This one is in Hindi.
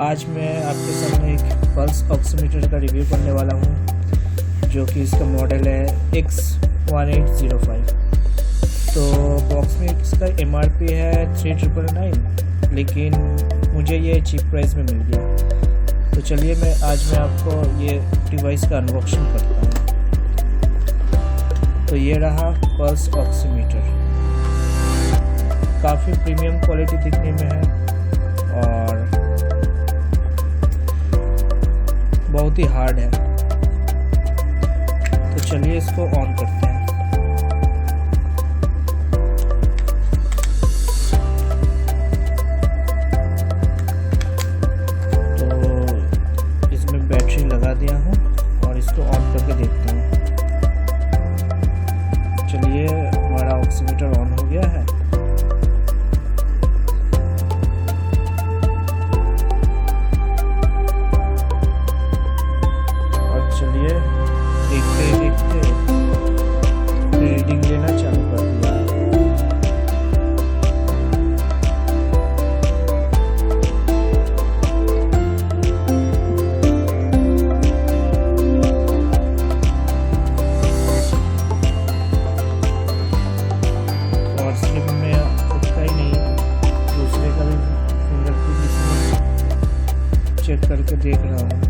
आज मैं आपके सामने एक पल्स ऑक्सीमीटर का रिव्यू करने वाला हूँ, जो कि इसका मॉडल है X1805। तो बॉक्स में इसका MRP है 3999, लेकिन मुझे ये चीप प्राइस में मिल गया। तो चलिए आज मैं आपको ये डिवाइस का अनबॉक्सिंग करता हूँ। तो ये रहा पल्स ऑक्सीमीटर। काफ़ी प्रीमियम क्वालिटी दिखने में है और बहुत ही हार्ड है। तो चलिए इसको ऑन करते हैं। तो इसमें बैटरी लगा दिया हूँ और इसको ऑन करके देखते हैं। चलिए हमारा ऑक्सीमीटर ऑन हो गया है। चलिए देखते रीडिंग लेना चालू कर दिया। और सिर्फ मैं खुद का ही नहीं, दूसरे का भी फिंगरप्रिंट इसमें चेक करके देख रहा हूँ।